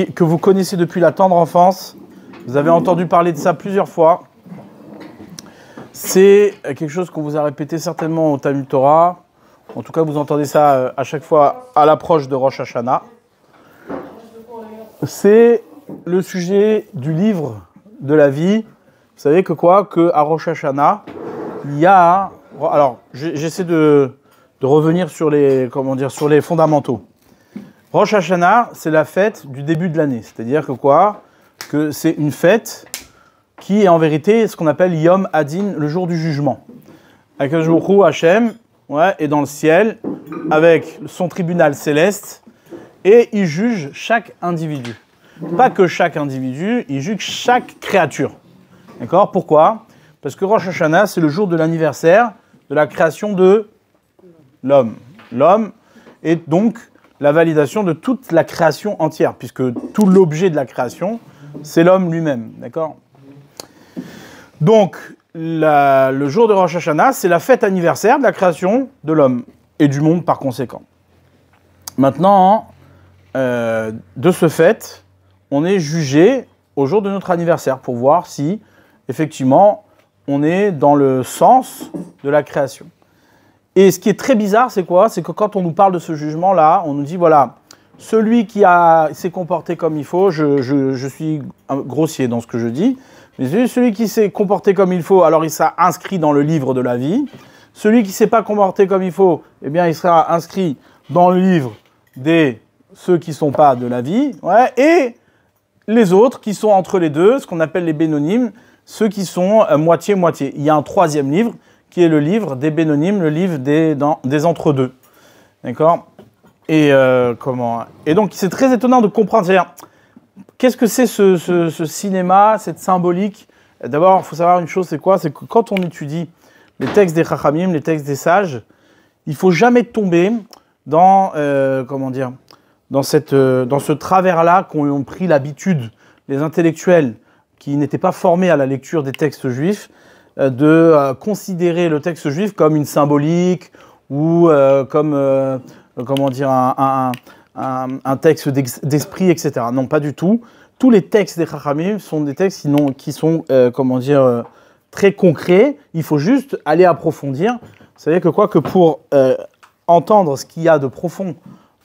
que vous connaissez depuis la tendre enfance. Vous avez entendu parler de ça plusieurs fois. C'est quelque chose qu'on vous a répété certainement au Talmud Torah. En tout cas, vous entendez ça à chaque fois à l'approche de Rosh Hashanah. C'est le sujet du livre de la vie. Vous savez que quoi? Qu'à Rosh Hashanah, il y a... Alors, j'essaie de revenir sur les, sur les fondamentaux. Rosh Hashanah, c'est la fête du début de l'année. C'est-à-dire que quoi? Que c'est une fête qui est en vérité ce qu'on appelle Yom Hadin, le jour du jugement. Akadosh Baruch Hu, Hachem, est dans le ciel avec son tribunal céleste et il juge chaque individu. Pas que chaque individu, il juge chaque créature. D'accord? Pourquoi? Parce que Rosh Hashanah, c'est le jour de l'anniversaire de la création de l'homme. L'homme est donc la validation de toute la création entière, puisque tout l'objet de la création, c'est l'homme lui-même. D'accord? Donc, le jour de Rosh Hashanah, c'est la fête anniversaire de la création de l'homme et du monde par conséquent. Maintenant, de ce fait, on est jugé au jour de notre anniversaire pour voir si, effectivement, on est dans le sens de la création. Et ce qui est très bizarre, c'est quoi? C'est que quand on nous parle de ce jugement-là, on nous dit, voilà, celui qui s'est comporté comme il faut, je suis grossier dans ce que je dis, mais celui qui s'est comporté comme il faut, alors il sera inscrit dans le livre de la vie. Celui qui ne s'est pas comporté comme il faut, eh bien, il sera inscrit dans le livre des ceux qui ne sont pas de la vie. Ouais, et les autres qui sont entre les deux, ce qu'on appelle les bénonymes, ceux qui sont moitié-moitié. Il y a un troisième livre qui est le livre des bénonymes, le livre des entre-deux. D'accord? Et donc, c'est très étonnant de comprendre. C'est-à-dire, qu'est-ce que c'est ce cinéma, cette symbolique? D'abord, il faut savoir une chose, c'est quoi? C'est que quand on étudie les textes des Chachamim, les textes des sages, il ne faut jamais tomber dans, dans ce travers-là qu'ont pris l'habitude les intellectuels qui n'étaient pas formés à la lecture des textes juifs, de considérer le texte juif comme une symbolique ou comme un texte d'esprit, etc. Non, pas du tout. Tous les textes des Chachamim sont des textes qui sont très concrets. Il faut juste aller approfondir. Vous savez que quoi? Que pour entendre ce qu'il y a de profond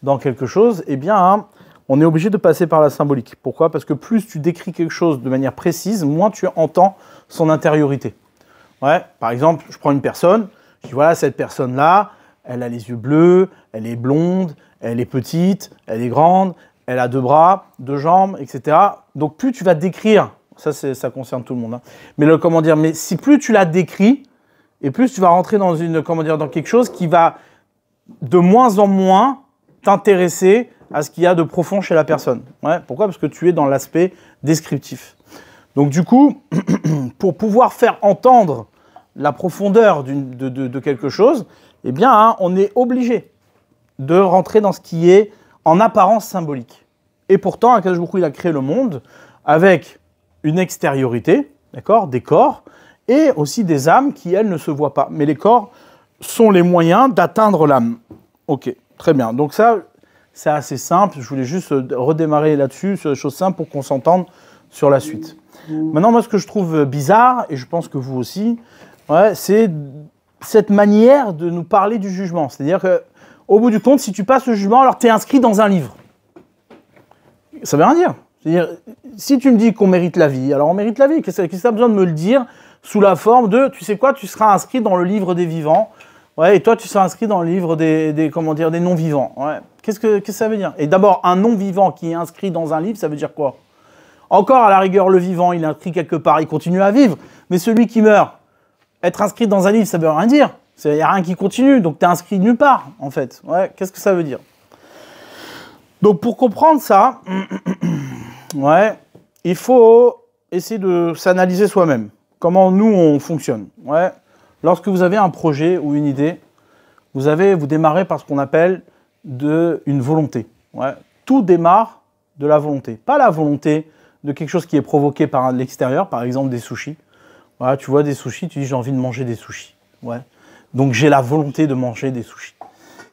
dans quelque chose, eh bien, on est obligé de passer par la symbolique. Pourquoi? Parce que plus tu décris quelque chose de manière précise, moins tu entends son intériorité. Ouais, par exemple, je prends une personne, je dis voilà, cette personne-là, elle a les yeux bleus, elle est blonde, elle est petite, elle est grande, elle a 2 bras, 2 jambes, etc. Donc plus tu vas décrire, ça concerne tout le monde, hein, mais mais si plus tu la décris, et plus tu vas rentrer dans dans quelque chose qui va de moins en moins t'intéresser à ce qu'il y a de profond chez la personne. Ouais, pourquoi? Parce que tu es dans l'aspect descriptif. Donc du coup, pour pouvoir faire entendre la profondeur de quelque chose, eh bien, hein, on est obligé de rentrer dans ce qui est en apparence symbolique. Et pourtant, Akadosh Baruch Hu, il a créé le monde avec une extériorité, d'accord, des corps, et aussi des âmes qui, elles, ne se voient pas. Mais les corps sont les moyens d'atteindre l'âme. Ok, très bien. Donc ça, c'est assez simple. Je voulais juste redémarrer là-dessus, sur des choses simples, pour qu'on s'entende sur la suite. Maintenant, moi, ce que je trouve bizarre, et je pense que vous aussi, c'est cette manière de nous parler du jugement. C'est-à-dire qu'au bout du compte, si tu passes le jugement, alors tu es inscrit dans un livre. Ça veut rien dire. C'est-à-dire, si tu me dis qu'on mérite la vie, alors on mérite la vie. Qu'est-ce que tu as besoin de me le dire sous la forme de, tu sais quoi, tu seras inscrit dans le livre des vivants, et toi, tu seras inscrit dans le livre des non-vivants. Ouais. Qu'est-ce que ça veut dire? Et d'abord, un non-vivant qui est inscrit dans un livre, ça veut dire quoi? Encore, à la rigueur, le vivant, il est inscrit quelque part, il continue à vivre. Mais celui qui meurt, être inscrit dans un livre, ça veut rien dire. Il n'y a rien qui continue, donc tu es inscrit nulle part, en fait. Ouais, qu'est-ce que ça veut dire? Donc, pour comprendre ça, il faut essayer de s'analyser soi-même. Comment nous, on fonctionne. Ouais. Lorsque vous avez un projet ou une idée, vous démarrez par ce qu'on appelle une volonté. Ouais. Tout démarre de la volonté. Pas la volonté de quelque chose qui est provoqué par l'extérieur, par exemple des sushis. Voilà, tu vois des sushis, tu dis j'ai envie de manger des sushis. Ouais. Donc j'ai la volonté de manger des sushis.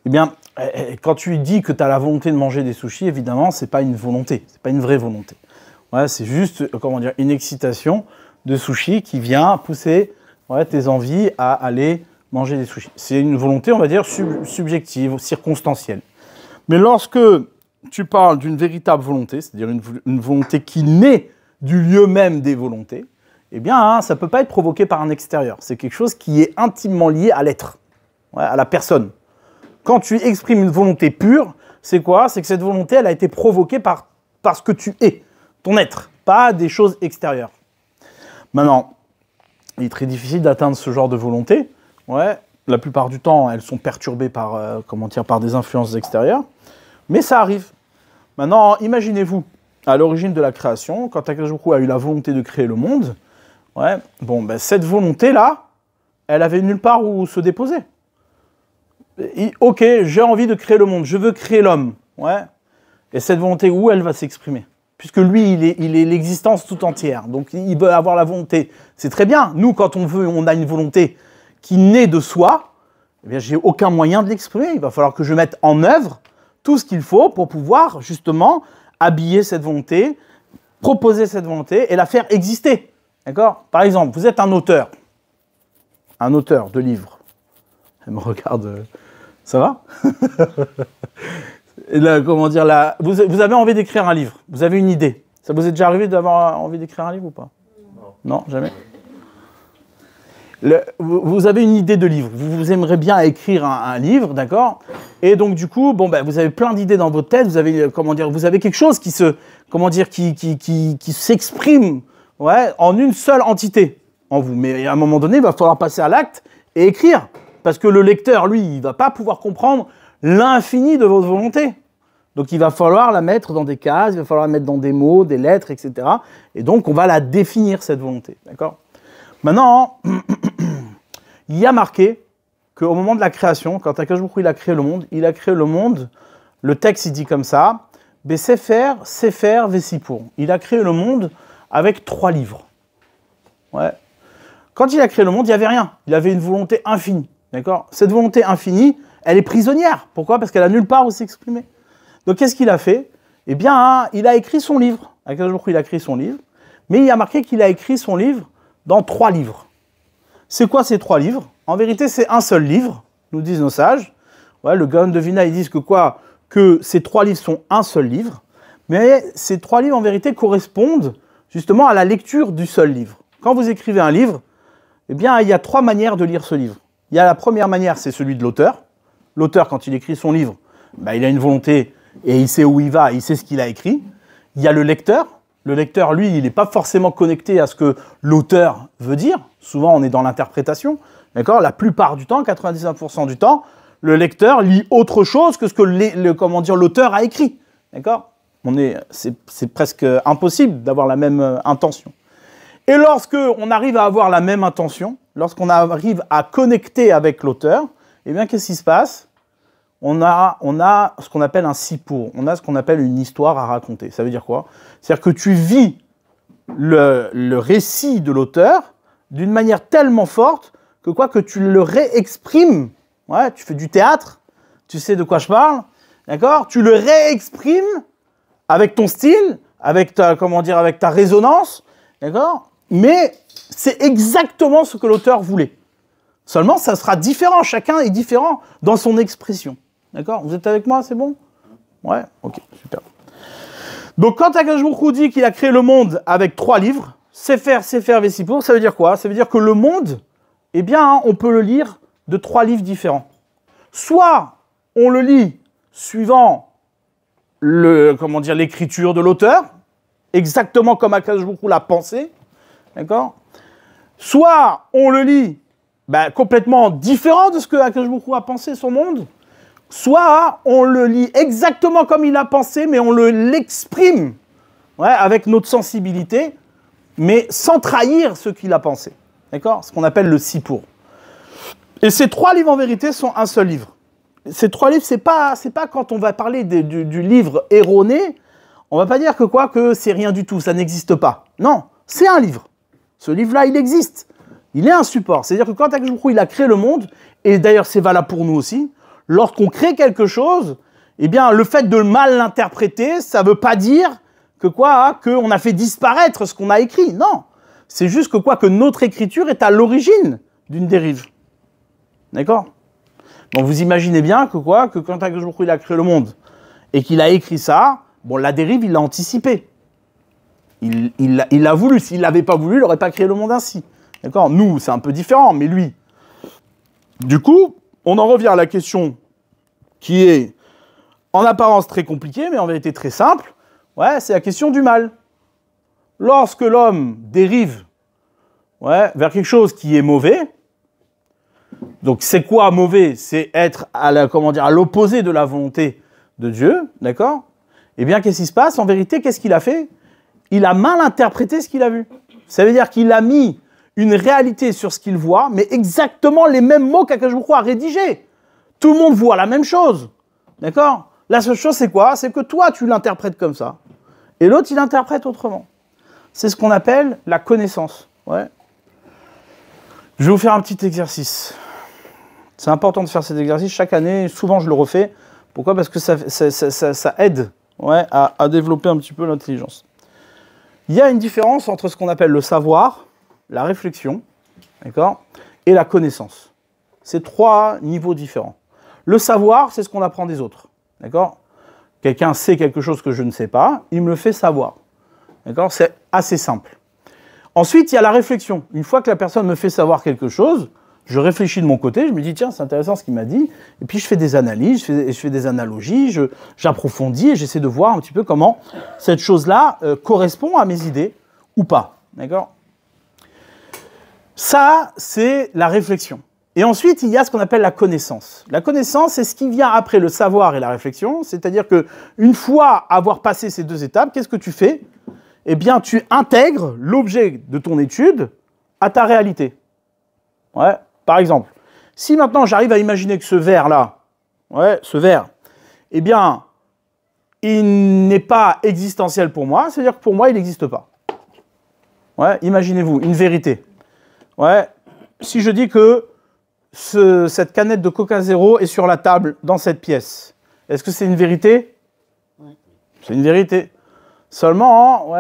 Eh bien, Et quand tu lui dis que tu as la volonté de manger des sushis, évidemment, c'est pas une volonté, c'est pas une vraie volonté. Ouais, c'est juste, comment dire, une excitation de sushis qui vient pousser tes envies à aller manger des sushis. C'est une volonté, on va dire, subjective, circonstancielle. Mais lorsque tu parles d'une véritable volonté, c'est-à-dire une volonté qui naît du lieu même des volontés, eh bien, ça ne peut pas être provoqué par un extérieur. C'est quelque chose qui est intimement lié à l'être, à la personne. Quand tu exprimes une volonté pure, c'est quoi? C'est que cette volonté, elle a été provoquée par ce que tu es, ton être, pas des choses extérieures. Maintenant, il est très difficile d'atteindre ce genre de volonté. Ouais, la plupart du temps, elles sont perturbées par, par des influences extérieures. Mais ça arrive. Maintenant, imaginez-vous, à l'origine de la création, quand Akadosh Baruch Hu a eu la volonté de créer le monde, cette volonté-là, elle avait nulle part où se déposer. Ok, j'ai envie de créer le monde, je veux créer l'homme. Ouais. Et cette volonté, où elle va s'exprimer? Puisque lui, il est l'existence tout entière. Donc, il veut avoir la volonté. C'est très bien. Nous, quand on a une volonté qui naît de soi, eh bien, j'ai aucun moyen de l'exprimer. Il va falloir que je mette en œuvre tout ce qu'il faut pour pouvoir, justement, habiller cette volonté, proposer cette volonté et la faire exister. D'accord? Par exemple, vous êtes un auteur de livres. Elle me regarde. Ça va? Et là, vous avez envie d'écrire un livre. Vous avez une idée. Ça vous est déjà arrivé d'avoir envie d'écrire un livre ou pas? Non, jamais. Vous avez une idée de livre. Vous aimeriez bien écrire un livre, d'accord? Et donc du coup, vous avez plein d'idées dans votre tête. Vous avez, vous avez quelque chose qui s'exprime, en une seule entité en vous. Mais à un moment donné, il va falloir passer à l'acte et écrire, parce que le lecteur, lui, il va pas pouvoir comprendre l'infini de votre volonté. Donc il va falloir la mettre dans des cases, il va falloir la mettre dans des mots, des lettres, etc. Et donc on va la définir, cette volonté. D'accord? Maintenant, il y a marqué qu'au moment de la création, quand Akadosh Baruch Hu il a créé le monde, le texte il dit comme ça, Sefer Vesipour. Il a créé le monde avec 3 livres. Ouais. Quand il a créé le monde, il n'y avait rien. Il avait une volonté infinie. D'accord? Cette volonté infinie, elle est prisonnière. Pourquoi? Parce qu'elle n'a nulle part où s'exprimer. Donc, qu'est-ce qu'il a fait? Eh bien, il a écrit son livre. Akadosh Baruch Hu, il a écrit son livre. Mais il y a marqué qu'il a écrit son livre dans 3 livres. C'est quoi ces 3 livres? En vérité, c'est un seul livre, nous disent nos sages. Ouais, le Gaon de Vilna, ils disent que ces 3 livres sont un seul livre. Mais ces 3 livres, en vérité, correspondent justement à la lecture du seul livre. Quand vous écrivez un livre, eh bien, il y a 3 manières de lire ce livre. Il y a la première manière, c'est celui de l'auteur. L'auteur, quand il écrit son livre, il a une volonté et il sait où il va, il sait ce qu'il a écrit. Il y a le lecteur. Le lecteur, lui, il n'est pas forcément connecté à ce que l'auteur veut dire. Souvent, on est dans l'interprétation. D'accord? La plupart du temps, 99% du temps, le lecteur lit autre chose que ce que l'auteur a écrit. D'accord? C'est presque impossible d'avoir la même intention. Et lorsque on arrive à avoir la même intention, lorsqu'on arrive à connecter avec l'auteur, eh bien, qu'est-ce qui se passe? On a ce qu'on appelle un sipour, on a ce qu'on appelle une histoire à raconter. Ça veut dire quoi? C'est-à-dire que tu vis le récit de l'auteur d'une manière tellement forte que tu le réexprimes. Ouais, tu fais du théâtre, tu sais de quoi je parle, d'accord? Tu le réexprimes avec ton style, avec ta résonance, d'accord? Mais c'est exactement ce que l'auteur voulait. Seulement, ça sera différent. Chacun est différent dans son expression. D'accord? Vous êtes avec moi? C'est bon? Ouais? Ok, super. Donc, quand Akadosh Baruch Hu dit qu'il a créé le monde avec 3 livres, Sefer, Vesipour, ça veut dire quoi? Ça veut dire que le monde, eh bien, on peut le lire de 3 livres différents. Soit on le lit suivant l'écriture de l'auteur, exactement comme Akadosh Baruch Hu l'a pensé, d'accord? Soit on le lit complètement différent de ce que Akadosh Baruch Hu a pensé son monde, soit on le lit exactement comme il a pensé, mais on l'exprime avec notre sensibilité, mais sans trahir ce qu'il a pensé. D'accord? Ce qu'on appelle le sipour. Et ces 3 livres, en vérité, sont un seul livre. Ces 3 livres, c'est pas quand on va parler du livre erroné, on va pas dire que c'est rien du tout, ça n'existe pas. Non, c'est un livre. Ce livre-là, il existe. Il est un support. C'est-à-dire que quand Akadosh Baruch Hu, il a créé le monde, et d'ailleurs c'est valable pour nous aussi, lorsqu'on crée quelque chose, eh bien, le fait de mal l'interpréter, ça ne veut pas dire que quoi, hein, qu'on a fait disparaître ce qu'on a écrit. Non. C'est juste que quoi, que notre écriture est à l'origine d'une dérive. D'accord? Donc vous imaginez bien que quoi, que quand Akadosh Baruch Hu, il a créé le monde et qu'il a écrit ça, bon, la dérive, il l'a anticipé. Il l'a voulu. S'il l'avait pas voulu, il n'aurait pas créé le monde ainsi. D'accord? Nous, c'est un peu différent, mais lui. Du coup, on en revient à la question qui est en apparence très compliquée, mais en vérité très simple. Ouais, c'est la question du mal. Lorsque l'homme dérive vers quelque chose qui est mauvais, donc c'est quoi mauvais? C'est être à l'opposé de la volonté de Dieu, d'accord? Eh bien, qu'est-ce qui se passe? En vérité, qu'est-ce qu'il a fait? Il a mal interprété ce qu'il a vu. Ça veut dire qu'il a mis une réalité sur ce qu'il voit, mais exactement les mêmes mots qu'Akadosh Baruch Hu a rédigés. Tout le monde voit la même chose, d'accord? La seule chose, c'est quoi? C'est que toi, tu l'interprètes comme ça, et l'autre, il l'interprète autrement. C'est ce qu'on appelle la connaissance. Ouais. Je vais vous faire un petit exercice. C'est important de faire cet exercice chaque année. Souvent, je le refais. Pourquoi? Parce que ça aide à développer un petit peu l'intelligence. Il y a une différence entre ce qu'on appelle le savoir, la réflexion, d'accord, et la connaissance. C'est trois niveaux différents. Le savoir, c'est ce qu'on apprend des autres. D'accord? Quelqu'un sait quelque chose que je ne sais pas, il me le fait savoir. D'accord? C'est assez simple. Ensuite, il y a la réflexion. Une fois que la personne me fait savoir quelque chose, je réfléchis de mon côté, je me dis, tiens, c'est intéressant ce qu'il m'a dit, et puis je fais des analyses, je fais des analogies, j'approfondis et j'essaie de voir un petit peu comment cette chose-là correspond à mes idées ou pas. D'accord? Ça, c'est la réflexion. Et ensuite, il y a ce qu'on appelle la connaissance. La connaissance, c'est ce qui vient après le savoir et la réflexion, c'est-à-dire qu'une fois avoir passé ces deux étapes, qu'est-ce que tu fais? Eh bien, tu intègres l'objet de ton étude à ta réalité. Ouais. Par exemple, si maintenant j'arrive à imaginer que ce verre-là, ce verre, eh bien, il n'est pas existentiel pour moi, c'est-à-dire que pour moi, il n'existe pas. Ouais, imaginez-vous, une vérité. Ouais, si je dis que cette canette de Coca Zéro est sur la table dans cette pièce, est-ce que c'est une vérité? Oui. C'est une vérité. Seulement,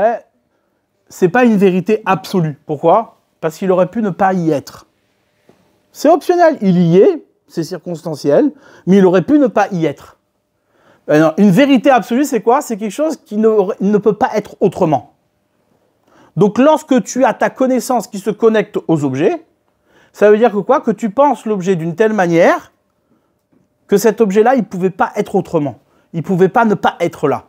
c'est pas une vérité absolue. Pourquoi? Parce qu'il aurait pu ne pas y être. C'est optionnel, il y est, c'est circonstanciel, mais il aurait pu ne pas y être. Alors, une vérité absolue, c'est quoi? C'est quelque chose qui ne peut pas être autrement. Donc, lorsque tu as ta connaissance qui se connecte aux objets, ça veut dire que quoi? Que tu penses l'objet d'une telle manière que cet objet-là, il ne pouvait pas être autrement. Il ne pouvait pas ne pas être là.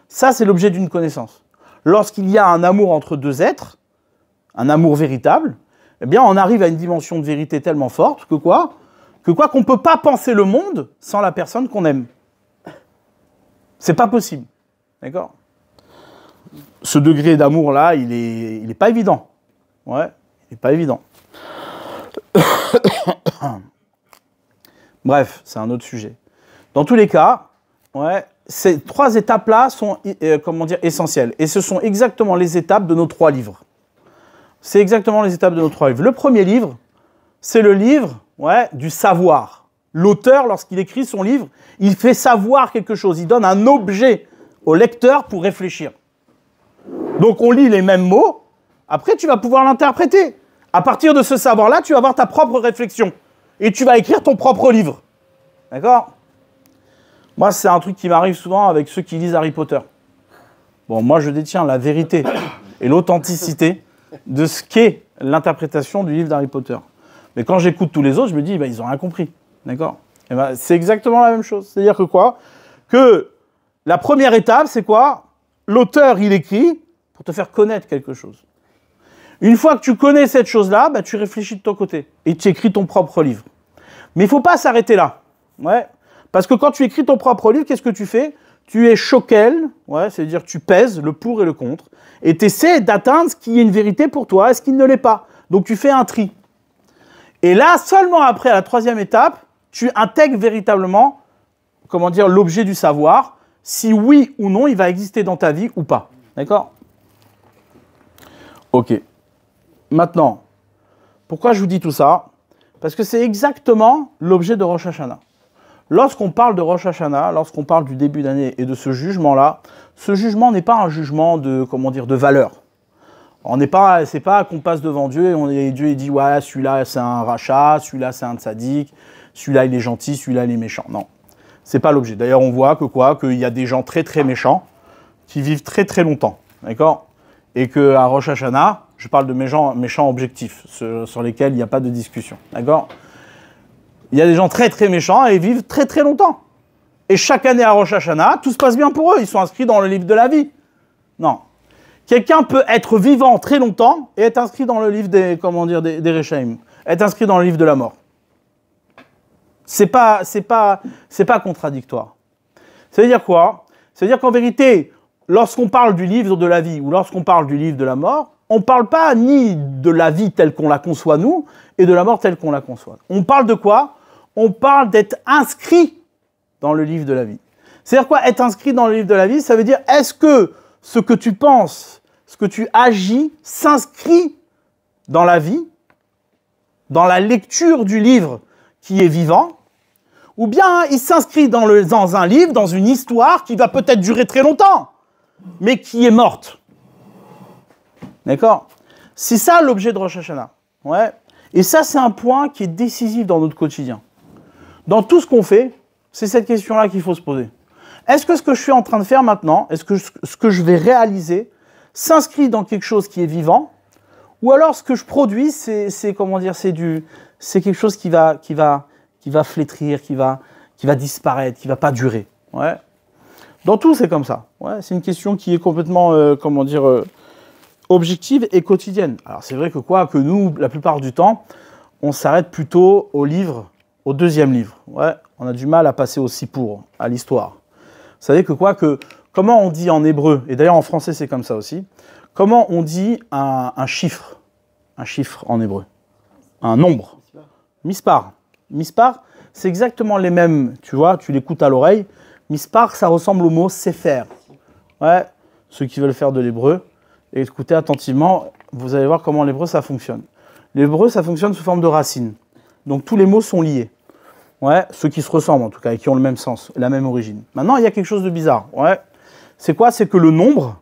Ça, c'est l'objet d'une connaissance. Lorsqu'il y a un amour entre deux êtres, un amour véritable, eh bien, on arrive à une dimension de vérité tellement forte que quoi? Qu'on ne peut pas penser le monde sans la personne qu'on aime. C'est pas possible. D'accord? Ce degré d'amour-là, il est pas évident. Ouais, il n'est pas évident. Bref, c'est un autre sujet. Dans tous les cas, ces trois étapes-là sont essentielles. Et ce sont exactement les étapes de nos trois livres. C'est exactement les étapes de nos trois livres. Le premier livre, c'est le livre du savoir. L'auteur, lorsqu'il écrit son livre, il fait savoir quelque chose. Il donne un objet au lecteur pour réfléchir. Donc on lit les mêmes mots, après tu vas pouvoir l'interpréter. À partir de ce savoir-là, tu vas avoir ta propre réflexion. Et tu vas écrire ton propre livre. D'accord? Moi, c'est un truc qui m'arrive souvent avec ceux qui lisent Harry Potter. Bon, moi, je détiens la vérité et l'authenticité de ce qu'est l'interprétation du livre d'Harry Potter. Mais quand j'écoute tous les autres, je me dis, ils n'ont rien compris. D'accord? Et c'est exactement la même chose. C'est-à-dire que quoi? Que la première étape, c'est quoi? L'auteur, il écrit pour te faire connaître quelque chose. Une fois que tu connais cette chose-là, tu réfléchis de ton côté et tu écris ton propre livre. Mais il ne faut pas s'arrêter là. Parce que quand tu écris ton propre livre, qu'est-ce que tu fais? Tu es choquel, c'est-à-dire tu pèses le pour et le contre, et tu essaies d'atteindre ce qui est une vérité pour toi et ce qui ne l'est pas. Donc tu fais un tri. Et là, seulement après, à la troisième étape, tu intègres véritablement, l'objet du savoir, si oui ou non il va exister dans ta vie ou pas. D'accord? Ok. Maintenant, pourquoi je vous dis tout ça? Parce que c'est exactement l'objet de Rosh Hashanah. lorsqu'on parle de Rosh Hashanah, lorsqu'on parle du début d'année et de ce jugement-là, ce jugement n'est pas un jugement de, comment dire, de valeur. C'est pas qu'on passe devant Dieu et Dieu il dit ouais, celui-là c'est un rachat, celui-là c'est un tzaddik, celui-là il est gentil, celui-là il est méchant. Non, c'est pas l'objet. D'ailleurs, on voit qu'il y a des gens très très méchants qui vivent très très longtemps, d'accord? Et qu'à Rosh Hashanah, je parle de méchants objectifs, sur lesquels il n'y a pas de discussion, d'accord? Il y a des gens très très méchants et ils vivent très très longtemps. Et chaque année à Rosh Hashanah, tout se passe bien pour eux, ils sont inscrits dans le livre de la vie. Non. Quelqu'un peut être vivant très longtemps et être inscrit dans le livre des Rechaim, être inscrit dans le livre de la mort. C'est pas contradictoire. Ça veut dire quoi? Ça veut dire qu'en vérité, lorsqu'on parle du livre de la vie ou lorsqu'on parle du livre de la mort, on ne parle pas ni de la vie telle qu'on la conçoit nous et de la mort telle qu'on la conçoit. On parle de quoi? On parle d'être inscrit dans le livre de la vie. C'est-à-dire quoi? Être inscrit dans le livre de la vie, ça veut dire est-ce que ce que tu penses, ce que tu agis, s'inscrit dans la vie, dans la lecture du livre qui est vivant, ou bien il s'inscrit dans un livre, dans une histoire qui va peut-être durer très longtemps, mais qui est morte. D'accord? C'est ça l'objet de Rosh Hashanah. Ouais. Et ça, c'est un point qui est décisif dans notre quotidien. Dans tout ce qu'on fait, c'est cette question-là qu'il faut se poser. Est-ce que ce que je suis en train de faire maintenant, est-ce que ce que je vais réaliser s'inscrit dans quelque chose qui est vivant, ou alors ce que je produis, c'est quelque chose qui va flétrir, qui va disparaître, qui va pas durer. Ouais. Dans tout, c'est comme ça. Ouais, c'est une question qui est complètement, objective et quotidienne. Alors c'est vrai que nous, la plupart du temps, on s'arrête plutôt au deuxième livre. Ouais, on a du mal à passer au sipour, à l'histoire. Vous savez comment on dit en hébreu, et d'ailleurs en français c'est comme ça aussi, comment on dit un chiffre en hébreu, un nombre, mispar. Mispar, c'est exactement les mêmes, tu vois, tu l'écoutes à l'oreille. Mispar, ça ressemble au mot sefer. Ouais, ceux qui veulent faire de l'hébreu, écoutez attentivement, vous allez voir comment l'hébreu ça fonctionne. L'hébreu ça fonctionne sous forme de racines. Donc tous les mots sont liés. Ouais, ceux qui se ressemblent en tout cas et qui ont le même sens, la même origine. Maintenant, il y a quelque chose de bizarre. Ouais. C'est quoi? C'est que le nombre,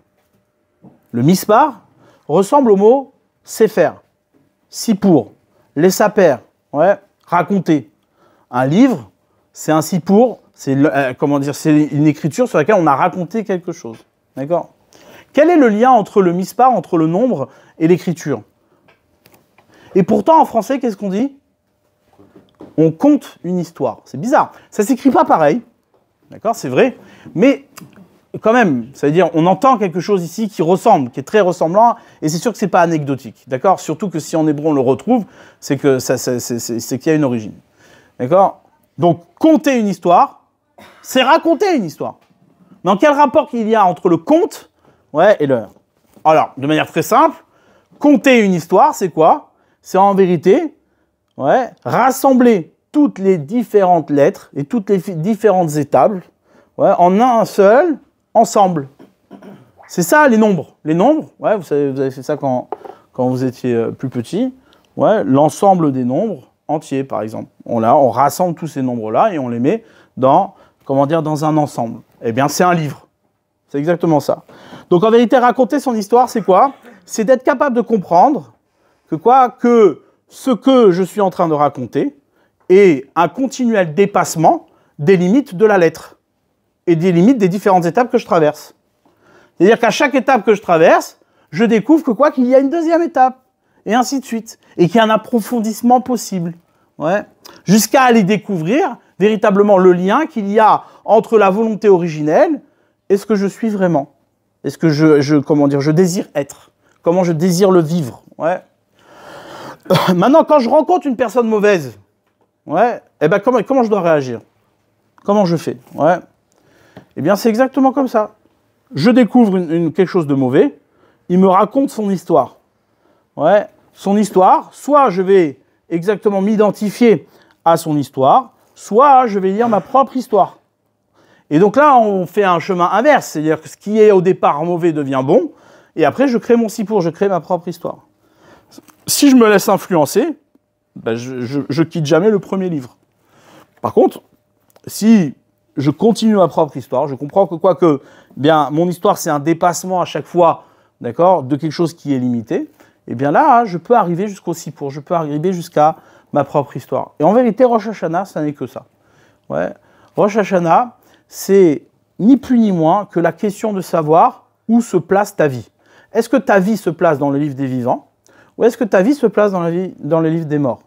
le mispar, ressemble au mot sefer, sipour, les saper, ouais, raconter. Un livre, c'est un sipour, c'est une écriture sur laquelle on a raconté quelque chose. D'accord? Quel est le lien entre le mispar, entre le nombre et l'écriture? Et pourtant, en français, qu'est-ce qu'on dit? On compte une histoire. C'est bizarre. Ça ne s'écrit pas pareil. D'accord, c'est vrai. Mais quand même, ça veut dire on entend quelque chose ici qui ressemble, qui est très ressemblant, et c'est sûr que ce n'est pas anecdotique. D'accord? Surtout que si en hébreu on le retrouve, c'est qu'il y a une origine. D'accord? Donc, compter une histoire, c'est raconter une histoire. Mais quel rapport il y a entre le conte, ouais, et l'heure? Alors, de manière très simple, compter une histoire, c'est quoi? C'est en vérité, ouais, rassembler toutes les différentes lettres et toutes les différentes étapes, ouais, en un seul ensemble. C'est ça les nombres. Les nombres, ouais, vous avez fait ça quand vous étiez plus petit. Ouais, l'ensemble des nombres entiers, par exemple. On rassemble tous ces nombres-là et on les met dans un ensemble. Eh bien, c'est un livre. C'est exactement ça. Donc, en vérité, raconter son histoire, c'est quoi? C'est d'être capable de comprendre que ce que je suis en train de raconter est un continuel dépassement des limites de la lettre et des limites des différentes étapes que je traverse. C'est-à-dire qu'à chaque étape que je traverse, je découvre qu'il y a une deuxième étape, et ainsi de suite, et qu'il y a un approfondissement possible. Ouais. Jusqu'à aller découvrir véritablement le lien qu'il y a entre la volonté originelle et ce que je suis vraiment. Et ce que je désire être. Comment je désire le vivre. Ouais. Maintenant, quand je rencontre une personne mauvaise, ouais, eh ben comment je dois réagir? Comment je fais? Ouais. Eh bien, c'est exactement comme ça. Je découvre quelque chose de mauvais, il me raconte son histoire. Ouais. Son histoire, soit je vais exactement m'identifier à son histoire, soit je vais lire ma propre histoire. Et donc là, on fait un chemin inverse, c'est-à-dire que ce qui est au départ mauvais devient bon, et après je crée mon sipour, je crée ma propre histoire. Si je me laisse influencer, ben je quitte jamais le premier livre. Par contre, si je continue ma propre histoire, je comprends que quoi que, bien, mon histoire, c'est un dépassement à chaque fois, d'accord, de quelque chose qui est limité, et bien là, je peux arriver jusqu'au Sippour, je peux arriver jusqu'à ma propre histoire. Et en vérité, Rosh Hashanah, ça n'est que ça. Ouais. Rosh Hashanah, c'est ni plus ni moins que la question de savoir où se place ta vie. Est-ce que ta vie se place dans le livre des vivants ou est-ce que ta vie se place dans le livre des morts?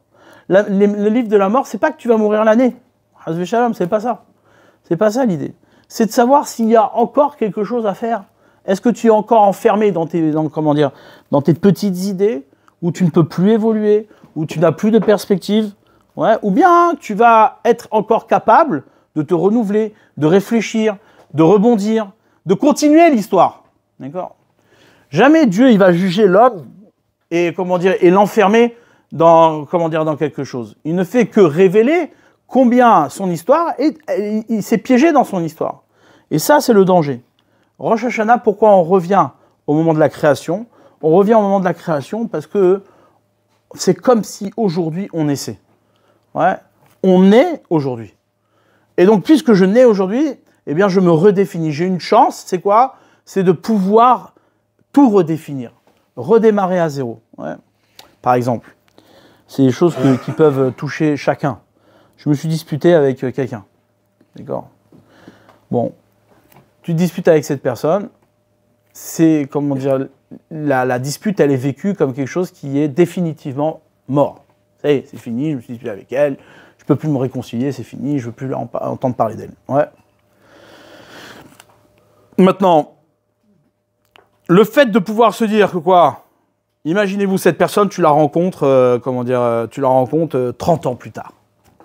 Le livre de la mort, c'est pas que tu vas mourir l'année. Hazvé Shalom, c'est pas ça. C'est pas ça l'idée. C'est de savoir s'il y a encore quelque chose à faire. Est-ce que tu es encore enfermé dans tes petites idées où tu ne peux plus évoluer, où tu n'as plus de perspective, ouais, ou bien tu vas être encore capable de te renouveler, de réfléchir, de rebondir, de continuer l'histoire. D'accord? Jamais Dieu il va juger l'homme et l'enfermer dans quelque chose. Il ne fait que révéler combien son histoire il s'est piégé dans son histoire. Et ça, c'est le danger. Rosh Hashanah, pourquoi on revient au moment de la création? On revient au moment de la création parce que c'est comme si aujourd'hui on naissait. Ouais, on naît aujourd'hui. Et donc, puisque je nais aujourd'hui, eh bien, je me redéfinis. J'ai une chance, c'est quoi? C'est de pouvoir tout redéfinir, redémarrer à zéro. Ouais. Par exemple, c'est des choses qui peuvent toucher chacun. Je me suis disputé avec quelqu'un. D'accord? Bon, tu te disputes avec cette personne, c'est, la dispute, elle est vécue comme quelque chose qui est définitivement mort. Ça y est, c'est fini, je me suis disputé avec elle, je ne peux plus me réconcilier, c'est fini, je ne veux plus entendre parler d'elle. Ouais. Maintenant, le fait de pouvoir se dire que quoi, imaginez-vous cette personne, tu la rencontres, 30 ans plus tard.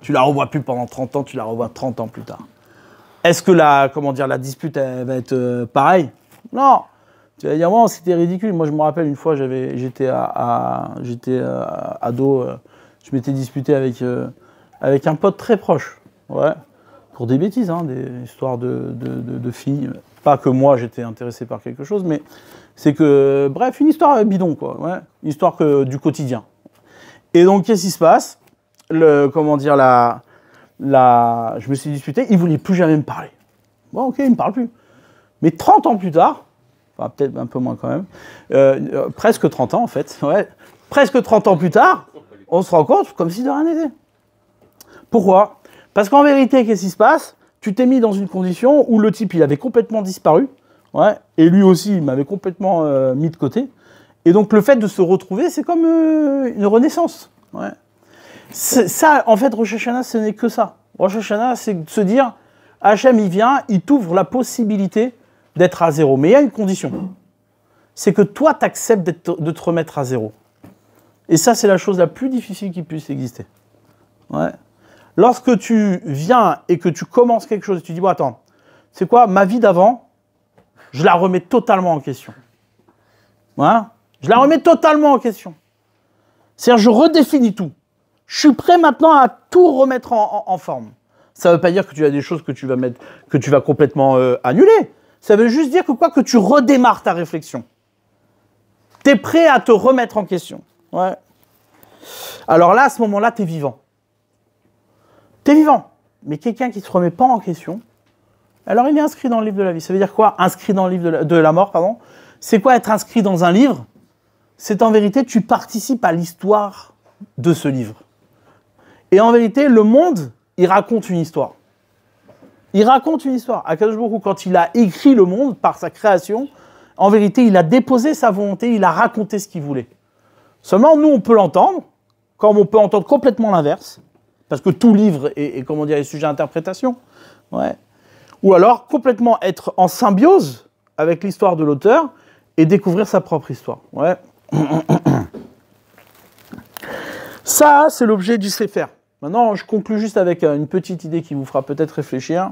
Tu la revois plus pendant 30 ans, tu la revois 30 ans plus tard. Est-ce que la dispute elle va être pareille? Non. Tu vas dire, bon, c'était ridicule. Moi, je me rappelle une fois, j'étais ado, je m'étais disputé avec un pote très proche. Ouais. Pour des bêtises, hein, des histoires de filles. Pas que moi, j'étais intéressé par quelque chose, mais c'est que, bref, une histoire bidon, quoi. Ouais. Une histoire du quotidien. Et donc, qu'est-ce qui se passe? Je me suis disputé, il ne voulait plus jamais me parler. Bon, ok, il ne me parle plus. Mais 30 ans plus tard, enfin peut-être un peu moins quand même, presque 30 ans en fait, ouais, presque 30 ans plus tard, on se rend compte comme si de rien n'était. Pourquoi? Parce qu'en vérité, qu'est-ce qui se passe? Tu t'es mis dans une condition où le type, il avait complètement disparu, ouais, et lui aussi, il m'avait complètement mis de côté. Et donc le fait de se retrouver, c'est comme une renaissance. Ouais. Ça, en fait, Rosh Hashanah, ce n'est que ça. Rosh Hashanah, c'est de se dire, Hachem, il vient, il t'ouvre la possibilité d'être à zéro. Mais il y a une condition. C'est que toi, tu acceptes de te remettre à zéro. Et ça, c'est la chose la plus difficile qui puisse exister. Ouais. Lorsque tu viens et que tu commences quelque chose, et tu dis, bon, attends, c'est quoi, ma vie d'avant, je la remets totalement en question. Ouais. Je la remets totalement en question. C'est-à-dire, je redéfinis tout. Je suis prêt maintenant à tout remettre en forme. Ça ne veut pas dire que tu as des choses que tu vas complètement annuler. Ça veut juste dire que tu redémarres ta réflexion. Tu es prêt à te remettre en question. Ouais. Alors là, à ce moment-là, tu es vivant. Tu es vivant. Mais quelqu'un qui ne se remet pas en question, alors il est inscrit dans le livre de la vie. Ça veut dire quoi? Inscrit dans le livre de la mort, pardon. C'est quoi être inscrit dans un livre? C'est en vérité, tu participes à l'histoire de ce livre. Et en vérité, le monde, il raconte une histoire. Il raconte une histoire. Akadosh Baruch Hu, quand il a écrit le monde par sa création, en vérité, il a déposé sa volonté, il a raconté ce qu'il voulait. Seulement, nous, on peut l'entendre, comme on peut entendre complètement l'inverse, parce que tout livre est sujet à interprétation. Ouais. Ou alors, complètement être en symbiose avec l'histoire de l'auteur et découvrir sa propre histoire. Ouais. Ça, c'est l'objet du Sefer. Maintenant, je conclue juste avec une petite idée qui vous fera peut-être réfléchir.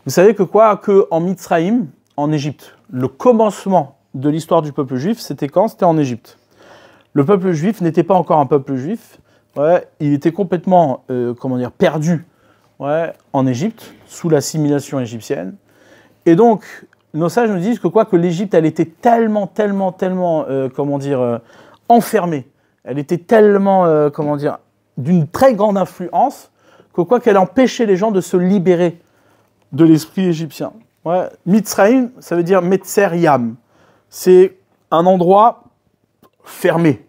Vous savez qu'en Mitzraïm, en Égypte, le commencement de l'histoire du peuple juif, c'était quand? C'était en Égypte. Le peuple juif n'était pas encore un peuple juif. Ouais, il était complètement, perdu, ouais, en Égypte, sous l'assimilation égyptienne. Et donc, nos sages nous disent que l'Égypte, elle était tellement, enfermée. Elle était tellement, d'une très grande influence qu'elle empêchait les gens de se libérer de l'esprit égyptien. Ouais. Mitzrayim, ça veut dire Metzer Yam. C'est un endroit fermé,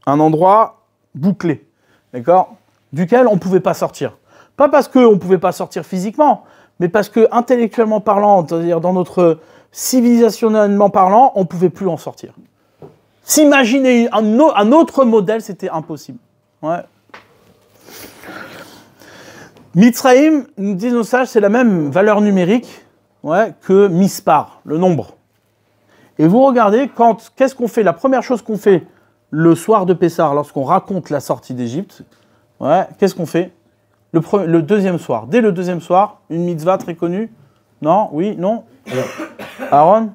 un endroit bouclé, d'accord, duquel on ne pouvait pas sortir. Pas parce qu'on ne pouvait pas sortir physiquement, mais parce que intellectuellement parlant, c'est-à-dire dans notre civilisationnellement parlant, on ne pouvait plus en sortir. S'imaginer un autre modèle, c'était impossible. Ouais. Mitzrayim, nous disent nos sages, c'est la même valeur numérique, ouais, que Mispar, le nombre. Et vous regardez, qu'est-ce qu'on fait? La première chose qu'on fait le soir de Pessah, lorsqu'on raconte la sortie d'Égypte, ouais, qu'est-ce qu'on fait? Le deuxième soir. Dès le deuxième soir, une mitzvah très connue. Non? Oui? Non? Aaron?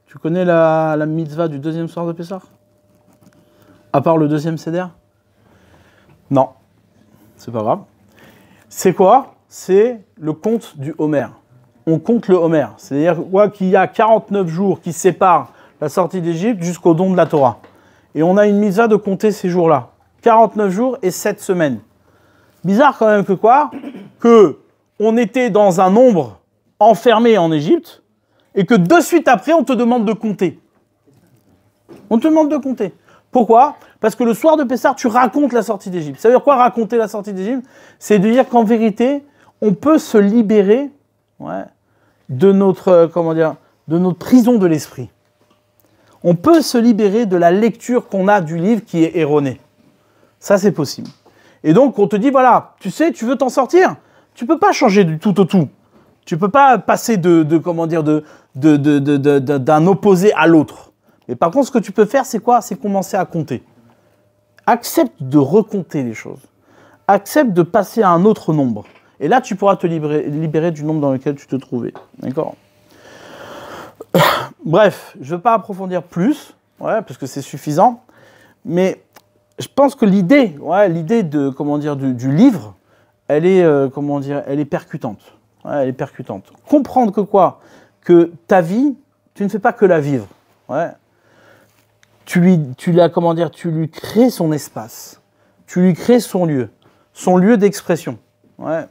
Tu connais la mitzvah du deuxième soir de Pessah? À part le deuxième seder? Non. C'est pas grave. C'est quoi? C'est le compte du Homer. On compte le Homer. C'est-à-dire qu'il y a 49 jours qui séparent la sortie d'Égypte jusqu'au don de la Torah. Et on a une mitzvah de compter ces jours-là. 49 jours et 7 semaines. Bizarre quand même que quoi? Que on était dans un nombre enfermé en Égypte et que de suite après, on te demande de compter. On te demande de compter. Pourquoi? Parce que le soir de Pessah, tu racontes la sortie d'Égypte. Ça veut dire quoi raconter la sortie d'Égypte? C'est de dire qu'en vérité, on peut se libérer, ouais, de notre, de notre prison de l'esprit. On peut se libérer de la lecture qu'on a du livre qui est erronée. Ça, c'est possible. Et donc, on te dit, voilà, tu sais, tu veux t'en sortir, tu ne peux pas changer du tout au tout. Tu ne peux pas passer d'un opposé à l'autre. Mais par contre, ce que tu peux faire, c'est quoi? C'est commencer à compter. Accepte de recompter les choses. Accepte de passer à un autre nombre. Et là, tu pourras te libérer du nombre dans lequel tu te trouvais. D'accord? Bref, je ne veux pas approfondir plus, ouais, parce que c'est suffisant. Mais je pense que l'idée, ouais, du livre, elle est, elle est percutante. Ouais, elle est percutante. Comprendre que quoi? Que ta vie, tu ne fais pas que la vivre. Ouais. Tu lui crées son espace. Tu lui crées son lieu d'expression. Ouais.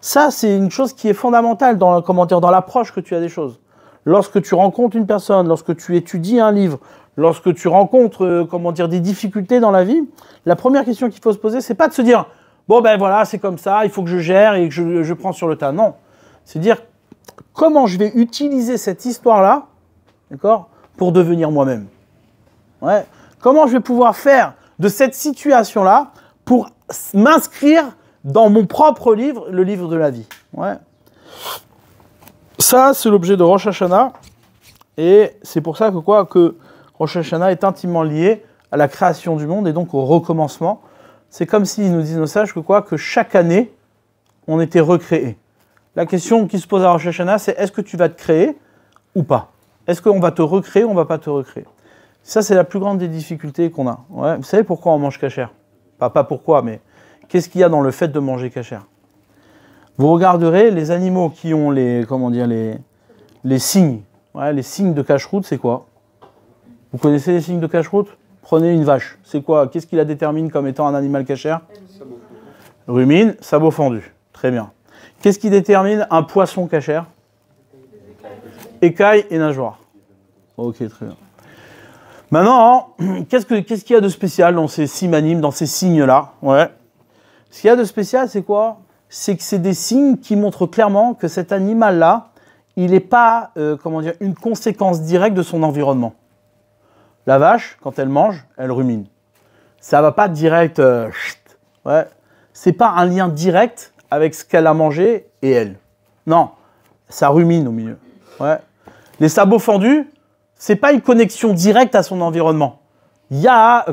Ça, c'est une chose qui est fondamentale dans l'approche que tu as des choses. Lorsque tu rencontres une personne, lorsque tu étudies un livre, lorsque tu rencontres, des difficultés dans la vie, la première question qu'il faut se poser, c'est pas de se dire « Bon, ben voilà, c'est comme ça, il faut que je gère et que je prends sur le tas. » Non. C'est de dire « Comment je vais utiliser cette histoire-là, d'accord, pour devenir moi-même. » Ouais. Comment je vais pouvoir faire de cette situation-là pour m'inscrire dans mon propre livre, le livre de la vie. Ouais. Ça, c'est l'objet de Rosh Hashanah. Et c'est pour ça que Rosh Hashanah est intimement lié à la création du monde et donc au recommencement. C'est comme s'ils nous disent nos sages que chaque année, on était recréé. La question qui se pose à Rosh Hashanah, c'est est-ce que tu vas te créer ou pas? Est-ce qu'on va te recréer ou on ne va pas te recréer? Ça, c'est la plus grande des difficultés qu'on a. Ouais. Vous savez pourquoi on mange kasher? Pas pourquoi, mais qu'est-ce qu'il y a dans le fait de manger kasher? Vous regarderez les animaux qui ont les signes. Ouais, les signes de cacheroute, c'est quoi? Vous connaissez les signes de cacheroute? Prenez une vache. C'est quoi? Qu'est-ce qui la détermine comme étant un animal kasher? Rumine, sabot fendu. Très bien. Qu'est-ce qui détermine un poisson kasher? Écailles et nageoires. Ok, très bien. Maintenant, qu'est-ce qu'il y a de spécial dans ces simanim, dans ces signes-là? Ouais. Ce qu'il y a de spécial, c'est quoi? C'est que c'est des signes qui montrent clairement que cet animal-là, il n'est pas, une conséquence directe de son environnement. La vache, quand elle mange, elle rumine. Ça ne va pas direct, ouais. C'est pas un lien direct avec ce qu'elle a mangé et elle. Non, ça rumine au milieu. Ouais. Les sabots fendus, c'est pas une connexion directe à son environnement. Il y a,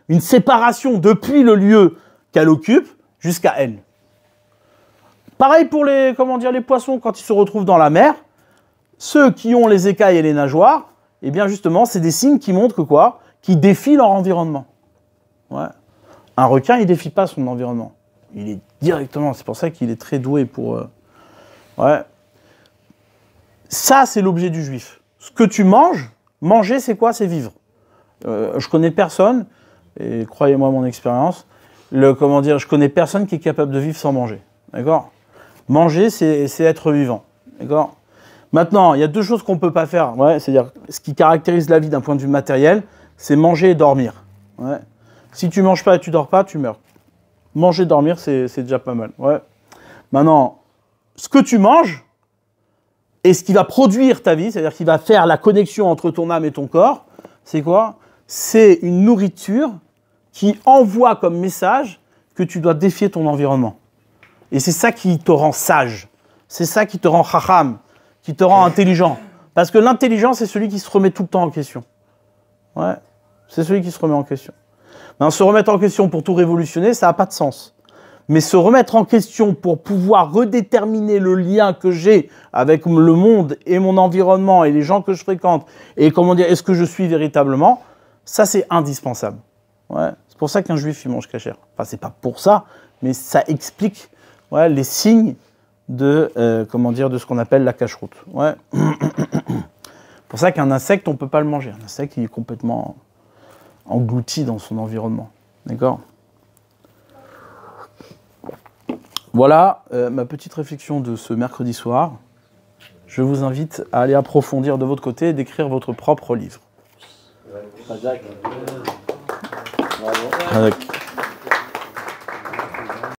une séparation depuis le lieu qu'elle occupe jusqu'à elle. Pareil pour les poissons quand ils se retrouvent dans la mer. Ceux qui ont les écailles et les nageoires, eh bien justement, c'est des signes qui montrent qu'ils défient leur environnement. Ouais. Un requin, il défie pas son environnement. Il est directement, c'est pour ça qu'il est très doué pour... Ouais. Ça, c'est l'objet du juif. Ce que tu manges, manger, c'est quoi? C'est vivre. Je connais personne, et croyez-moi mon expérience, comment dire, je connais personne qui est capable de vivre sans manger. D'accord? Manger, c'est être vivant. D'accord? Maintenant, il y a deux choses qu'on ne peut pas faire. Ouais, c'est-à-dire, ce qui caractérise la vie d'un point de vue matériel, c'est manger et dormir. Ouais. Si tu ne manges pas et tu ne dors pas, tu meurs. Manger et dormir, c'est déjà pas mal. Ouais. Maintenant, ce que tu manges et ce qui va produire ta vie, c'est-à-dire qui va faire la connexion entre ton âme et ton corps, c'est quoi? C'est une nourriture qui envoie comme message que tu dois défier ton environnement. Et c'est ça qui te rend sage. C'est ça qui te rend chacham, qui te rend intelligent. Parce que l'intelligent, c'est celui qui se remet tout le temps en question. Ouais, c'est celui qui se remet en question. Ben, se remettre en question pour tout révolutionner, ça n'a pas de sens. Mais se remettre en question pour pouvoir redéterminer le lien que j'ai avec le monde et mon environnement et les gens que je fréquente et comment dire, est-ce que je suis véritablement, ça c'est indispensable. Ouais. C'est pour ça qu'un juif il mange kasher. Enfin, c'est pas pour ça, mais ça explique les signes de, comment dire, de ce qu'on appelle la cacheroute. Ouais. C'est pour ça qu'un insecte, on ne peut pas le manger. Un insecte, il est complètement englouti dans son environnement. D'accord ? Voilà ma petite réflexion de ce mercredi soir. Je vous invite à aller approfondir de votre côté et d'écrire votre propre livre. Bravo.